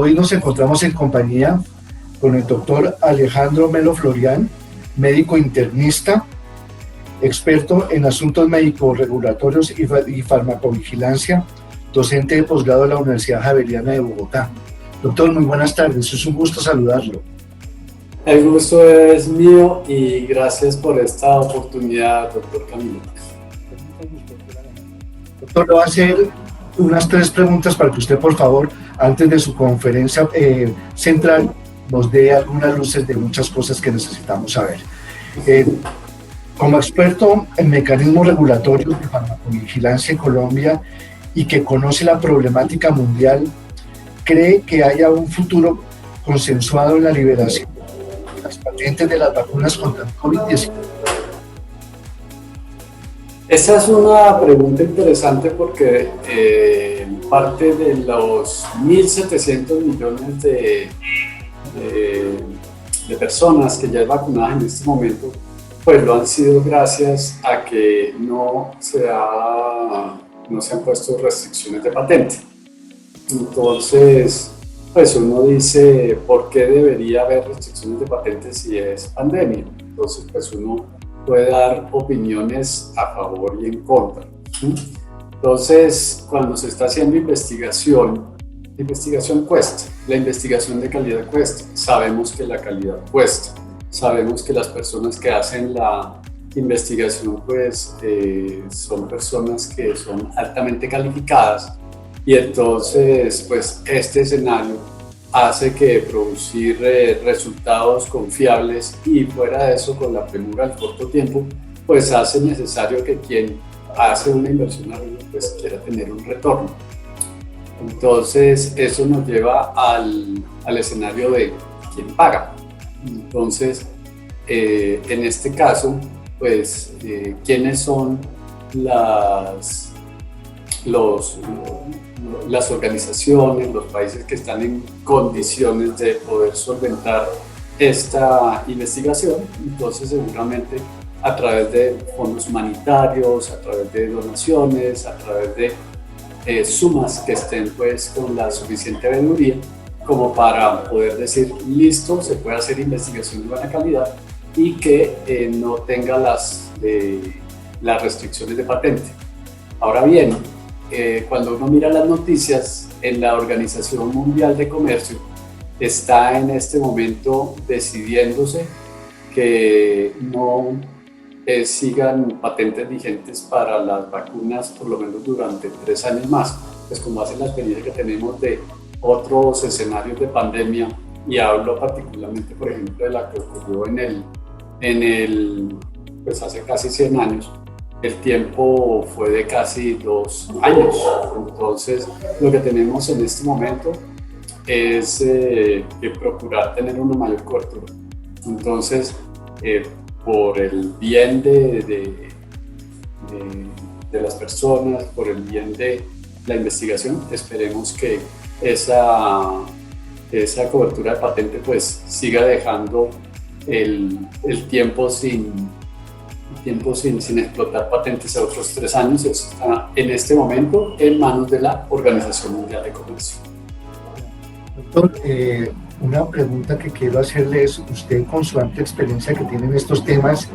Hoy nos encontramos en compañía con el doctor Alejandro Melo Florián, médico internista, experto en asuntos médico-regulatorios y farmacovigilancia, docente de posgrado de la Universidad Javeriana de Bogotá. Doctor, muy buenas tardes, es un gusto saludarlo. El gusto es mío y gracias por esta oportunidad, doctor Camilo. Doctor, le voy a hacer unas 3 preguntas para que usted, por favor, antes de su conferencia central, nos dé algunas luces de muchas cosas que necesitamos saber. Como experto en mecanismos regulatorios de farmacovigilancia en Colombia y que conoce la problemática mundial, ¿cree que haya un futuro consensuado en la liberación de las patentes de las vacunas contra el COVID-19? Esa es una pregunta interesante porque parte de los 1.700 millones de personas que ya hay vacunadas en este momento, pues lo han sido gracias a que no se han puesto restricciones de patente. Entonces, pues uno dice, ¿por qué debería haber restricciones de patente si es pandemia? Entonces, pues uno puede dar opiniones a favor y en contra. Entonces, cuando se está haciendo investigación cuesta, la investigación de calidad cuesta, sabemos que la calidad cuesta, sabemos que las personas que hacen la investigación pues son personas que son altamente calificadas y entonces pues este escenario hace que producir resultados confiables y fuera de eso con la premura al corto tiempo pues hace necesario que quien hace una inversión arriba pues quiera tener un retorno. Entonces eso nos lleva al escenario de quién paga. Entonces en este caso pues quiénes son las organizaciones, los países que están en condiciones de poder solventar esta investigación. Entonces seguramente a través de fondos humanitarios, a través de donaciones, a través de sumas que estén pues con la suficiente veeduría como para poder decir listo, se puede hacer investigación de buena calidad y que no tenga las restricciones de patente. Ahora bien, cuando uno mira las noticias, en la Organización Mundial de Comercio está en este momento decidiéndose que no sigan patentes vigentes para las vacunas por lo menos durante 3 años más, pues como hace la experiencia que tenemos de otros escenarios de pandemia y hablo particularmente por ejemplo de la que ocurrió pues hace casi 100 años. El tiempo fue de casi 2 años, entonces lo que tenemos en este momento es que procurar tener una mayor cobertura. Entonces, por el bien de las personas, por el bien de la investigación, esperemos que esa cobertura de patente pues siga dejando el tiempo sin explotar patentes a otros 3 años. Eso está en este momento en manos de la Organización Mundial de Comercio. Doctor, una pregunta que quiero hacerle es, usted con su amplia experiencia que tiene en estos temas,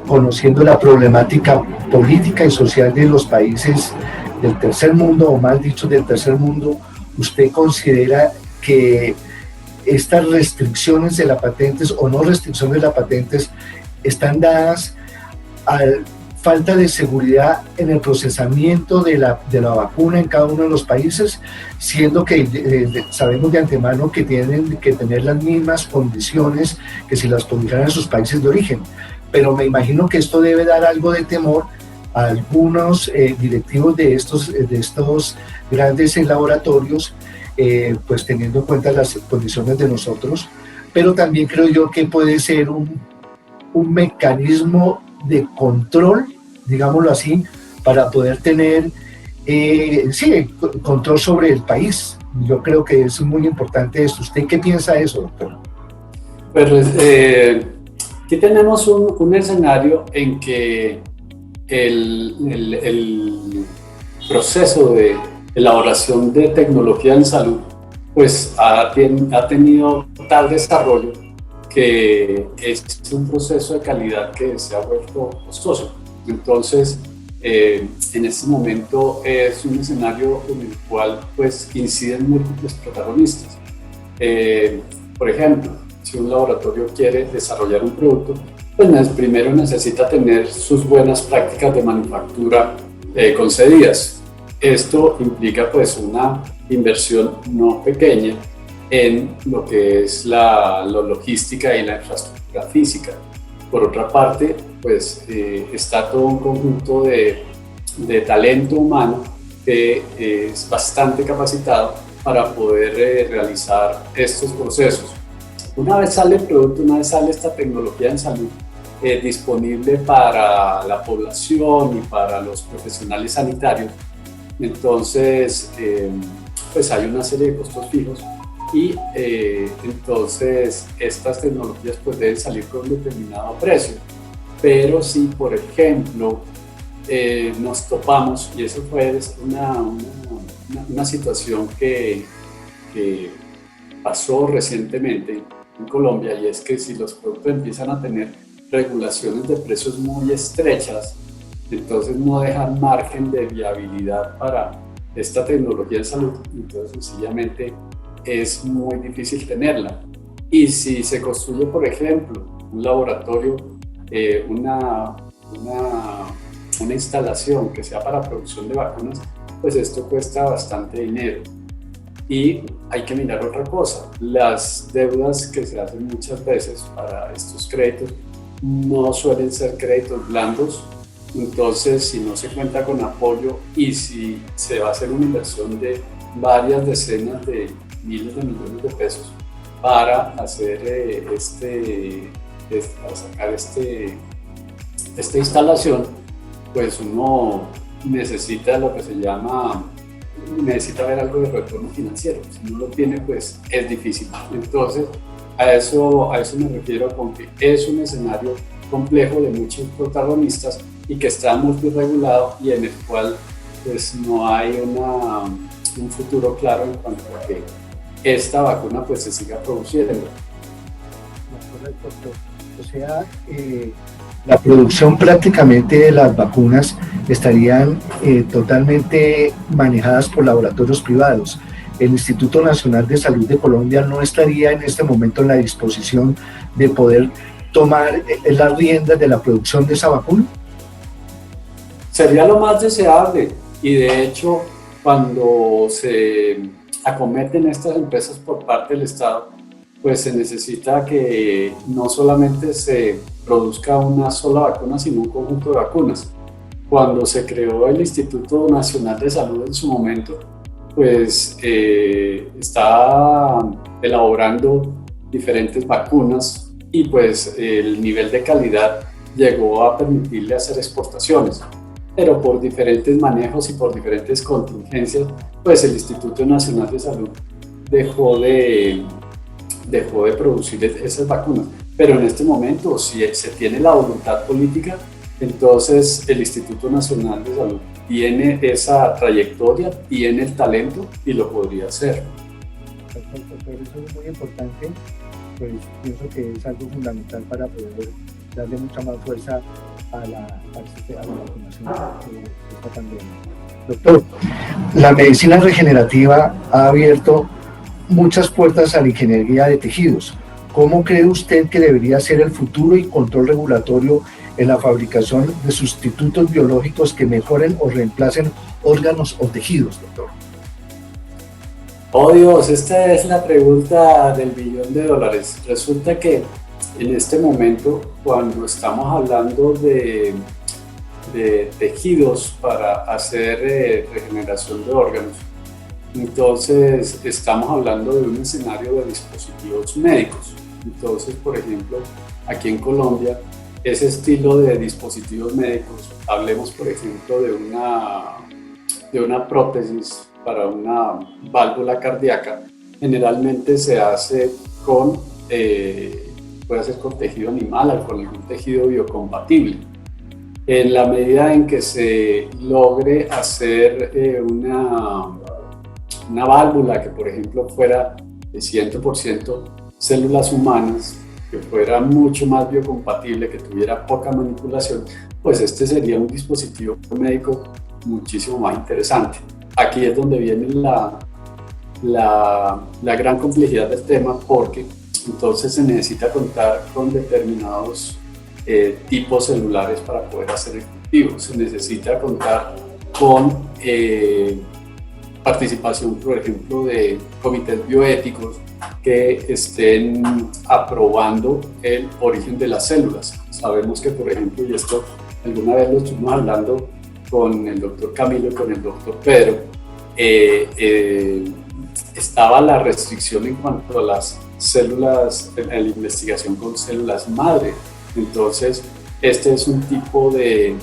conociendo la problemática política y social de los países del tercer mundo, o más dicho del tercer mundo, ¿usted considera que estas restricciones de las patentes o no restricciones de las patentes están dadas a falta de seguridad en el procesamiento de la vacuna en cada uno de los países, siendo que sabemos de antemano que tienen que tener las mismas condiciones que si las produjeran en sus países de origen? Pero me imagino que esto debe dar algo de temor a algunos directivos de estos grandes laboratorios, pues teniendo en cuenta las condiciones de nosotros, pero también creo yo que puede ser un mecanismo de control, digámoslo así, para poder tener control sobre el país. Yo creo que es muy importante esto. ¿Usted qué piensa de eso, doctor? Pues aquí tenemos un escenario en que el proceso de elaboración de tecnología en salud pues ha tenido tal desarrollo que es un proceso de calidad que se ha vuelto costoso. Entonces, en este momento es un escenario en el cual pues inciden múltiples protagonistas. Por ejemplo, si un laboratorio quiere desarrollar un producto, pues primero necesita tener sus buenas prácticas de manufactura concedidas. Esto implica pues una inversión no pequeña en lo que es la logística y la infraestructura física. Por otra parte, pues está todo un conjunto de talento humano que es bastante capacitado para poder realizar estos procesos. Una vez sale el producto, una vez sale esta tecnología en salud disponible para la población y para los profesionales sanitarios, entonces pues hay una serie de costos fijos y entonces estas tecnologías pues deben salir con un determinado precio. Pero si, por ejemplo, nos topamos, y eso fue una situación que pasó recientemente en Colombia, y es que si los productos empiezan a tener regulaciones de precios muy estrechas, entonces no dejan margen de viabilidad para esta tecnología en salud, entonces sencillamente es muy difícil tenerla. Y si se construye, por ejemplo, un laboratorio, una instalación que sea para producción de vacunas, pues esto cuesta bastante dinero. Y hay que mirar otra cosa, las deudas que se hacen muchas veces para estos créditos no suelen ser créditos blandos, entonces si no se cuenta con apoyo y si se va a hacer una inversión de varias decenas de miles de millones de pesos para hacer para sacar esta instalación, pues uno necesita lo que se llama, necesita ver algo de retorno financiero. Si no lo tiene, pues es difícil. Entonces, a eso me refiero con que es un escenario complejo de muchos protagonistas y que está multirregulado y en el cual pues no hay un futuro claro en cuanto a que esta vacuna pues se siga produciendo. Correcto, doctor. O sea, la producción prácticamente de las vacunas estarían totalmente manejadas por laboratorios privados. El Instituto Nacional de Salud de Colombia no estaría en este momento en la disposición de poder tomar las riendas de la producción de esa vacuna. Sería lo más deseable y de hecho cuando se acometen estas empresas por parte del Estado, pues se necesita que no solamente se produzca una sola vacuna, sino un conjunto de vacunas. Cuando se creó el Instituto Nacional de Salud en su momento, pues está elaborando diferentes vacunas y pues el nivel de calidad llegó a permitirle hacer exportaciones. Pero por diferentes manejos y por diferentes contingencias, pues el Instituto Nacional de Salud dejó de producir esas vacunas. Pero en este momento, si se tiene la voluntad política, entonces el Instituto Nacional de Salud tiene esa trayectoria, tiene el talento y lo podría hacer. Perfecto, pero eso es muy importante, pues pienso que es algo fundamental para poder darle mucha más fuerza a la vacunación de esta pandemia. Doctor, la medicina regenerativa ha abierto muchas puertas a la ingeniería de tejidos. ¿Cómo cree usted que debería ser el futuro y control regulatorio en la fabricación de sustitutos biológicos que mejoren o reemplacen órganos o tejidos, doctor? Oh Dios, esta es la pregunta del $1.000.000.000. Resulta que en este momento, cuando estamos hablando de tejidos para hacer regeneración de órganos, entonces estamos hablando de un escenario de dispositivos médicos. Entonces, por ejemplo, aquí en Colombia, ese estilo de dispositivos médicos, hablemos por ejemplo de una prótesis para una válvula cardíaca, generalmente se hace puede ser con tejido animal o con algún tejido biocompatible. En la medida en que se logre hacer una válvula que, por ejemplo, fuera de 100% células humanas, que fuera mucho más biocompatible, que tuviera poca manipulación, pues este sería un dispositivo médico muchísimo más interesante. Aquí es donde viene la gran complejidad del tema, porque entonces se necesita contar con determinados tipos celulares para poder hacer el cultivo. Se necesita contar con participación, por ejemplo, de comités bioéticos que estén aprobando el origen de las células. Sabemos que, por ejemplo, y esto alguna vez lo estuvimos hablando con el doctor Camilo y con el doctor Pedro, estaba la restricción en cuanto a las células, en la investigación con células madre. Entonces, este es un tipo de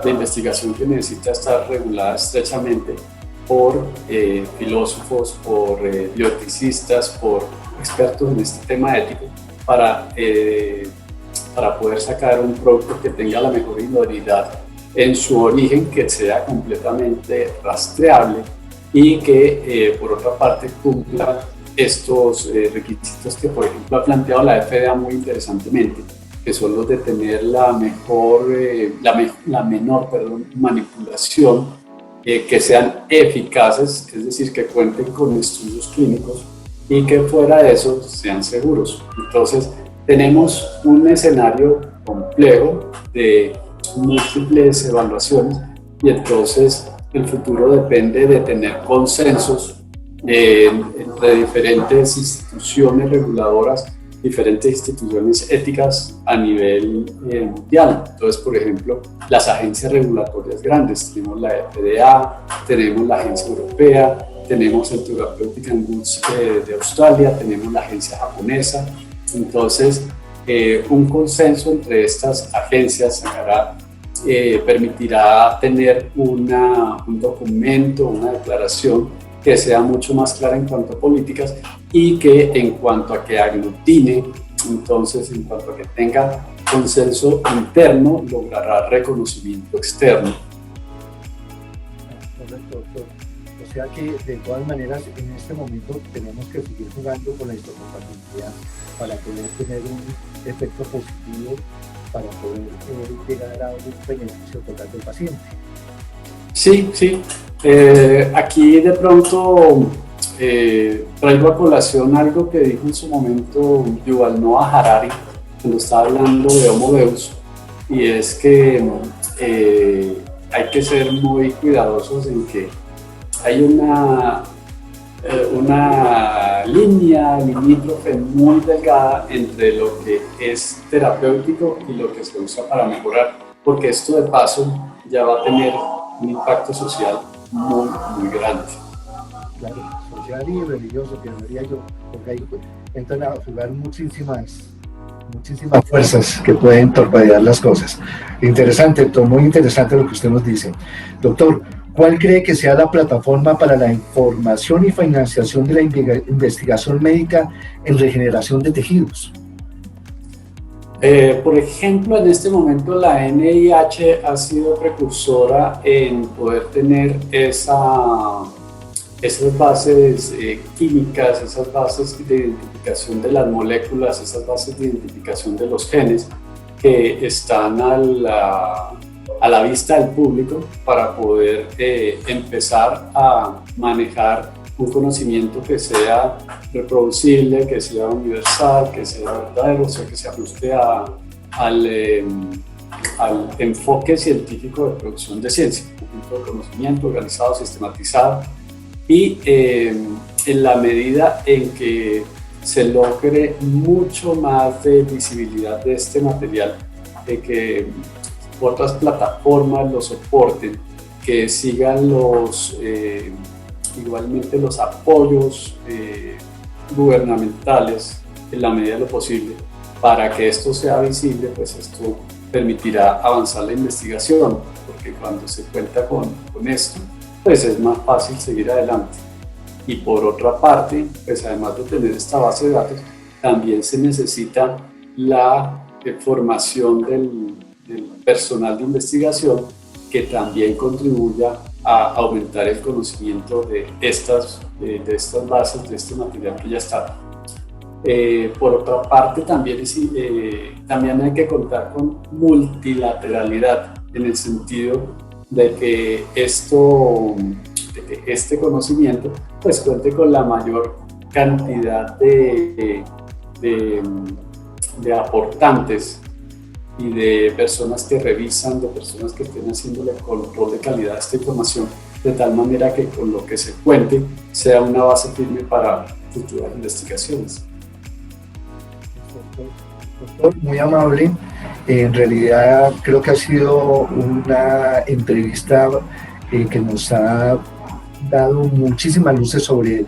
investigación que necesita estar regulada estrechamente por filósofos, por bioeticistas, por expertos en este tema ético, para poder sacar un producto que tenga la mejor idoneidad en su origen, que sea completamente rastreable y que, por otra parte, cumpla estos requisitos que, por ejemplo, ha planteado la FDA muy interesantemente, que son los de tener la menor manipulación, que sean eficaces, es decir, que cuenten con estudios clínicos y que fuera de eso sean seguros. Entonces, tenemos un escenario complejo de múltiples evaluaciones y entonces el futuro depende de tener consensos entre diferentes instituciones reguladoras, diferentes instituciones éticas a nivel mundial. Entonces, por ejemplo, las agencias regulatorias grandes, tenemos la FDA, tenemos la Agencia Europea, tenemos el Therapeutic and Goods de Australia, tenemos la agencia japonesa. Entonces, un consenso entre estas agencias permitirá tener un documento, una declaración que sea mucho más clara en cuanto a políticas y que en cuanto a que aglutine, entonces en cuanto a que tenga consenso interno, logrará reconocimiento externo. Correcto, doctor. O sea que de todas maneras en este momento tenemos que seguir jugando con la histocompatibilidad para poder tener un efecto positivo, para poder llegar a un beneficio total del paciente. Sí, sí. Aquí de pronto traigo a colación algo que dijo en su momento Yuval Noah Harari cuando estaba hablando de Homo Deus, y es que hay que ser muy cuidadosos en que hay una línea limítrofe muy delgada entre lo que es terapéutico y lo que se usa para mejorar, porque esto de paso ya va a tener un impacto social muy, muy grande. Claro, social y religioso, que diría yo, porque ahí entran a jugar muchísimas fuerzas que pueden torpedear las cosas. Interesante, doctor, muy interesante lo que usted nos dice. Doctor, ¿cuál cree que sea la plataforma para la información y financiación de la investigación médica en regeneración de tejidos? Por ejemplo, en este momento la NIH ha sido precursora en poder tener esas bases químicas, esas bases de identificación de las moléculas, esas bases de identificación de los genes que están a la vista del público para poder empezar a manejar un conocimiento que sea reproducible, que sea universal, que sea verdadero, o sea, que se ajuste al enfoque científico de producción de ciencia, un conjunto de conocimiento organizado, sistematizado, y en la medida en que se logre mucho más de visibilidad de este material, de que otras plataformas lo soporten, que sigan igualmente los apoyos gubernamentales en la medida de lo posible para que esto sea visible, pues esto permitirá avanzar la investigación, porque cuando se cuenta con esto, pues es más fácil seguir adelante. Y por otra parte, pues además de tener esta base de datos, también se necesita la formación del personal de investigación que también contribuya a aumentar el conocimiento de estas bases, de este material que ya está. Por otra parte, también hay que contar con multilateralidad, en el sentido de que este conocimiento pues cuente con la mayor cantidad de aportantes y de personas que revisan, de personas que estén haciéndole control de calidad a esta información, de tal manera que con lo que se cuente sea una base firme para futuras investigaciones. Doctor, muy amable. En realidad creo que ha sido una entrevista que nos ha dado muchísimas luces sobre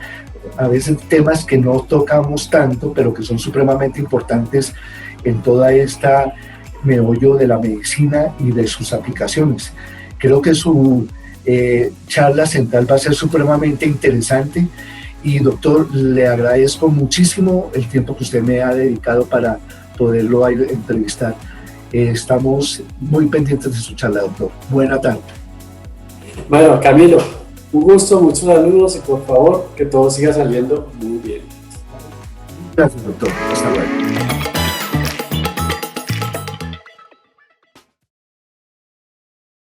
a veces temas que no tocamos tanto, pero que son supremamente importantes en toda esta meollo de la medicina y de sus aplicaciones. Creo que su charla central va a ser supremamente interesante y doctor, le agradezco muchísimo el tiempo que usted me ha dedicado para poderlo entrevistar. Estamos muy pendientes de su charla, doctor. Buena tarde. Bueno, Camilo, un gusto, muchos saludos y por favor que todo siga saliendo muy bien. Gracias, doctor. Hasta luego.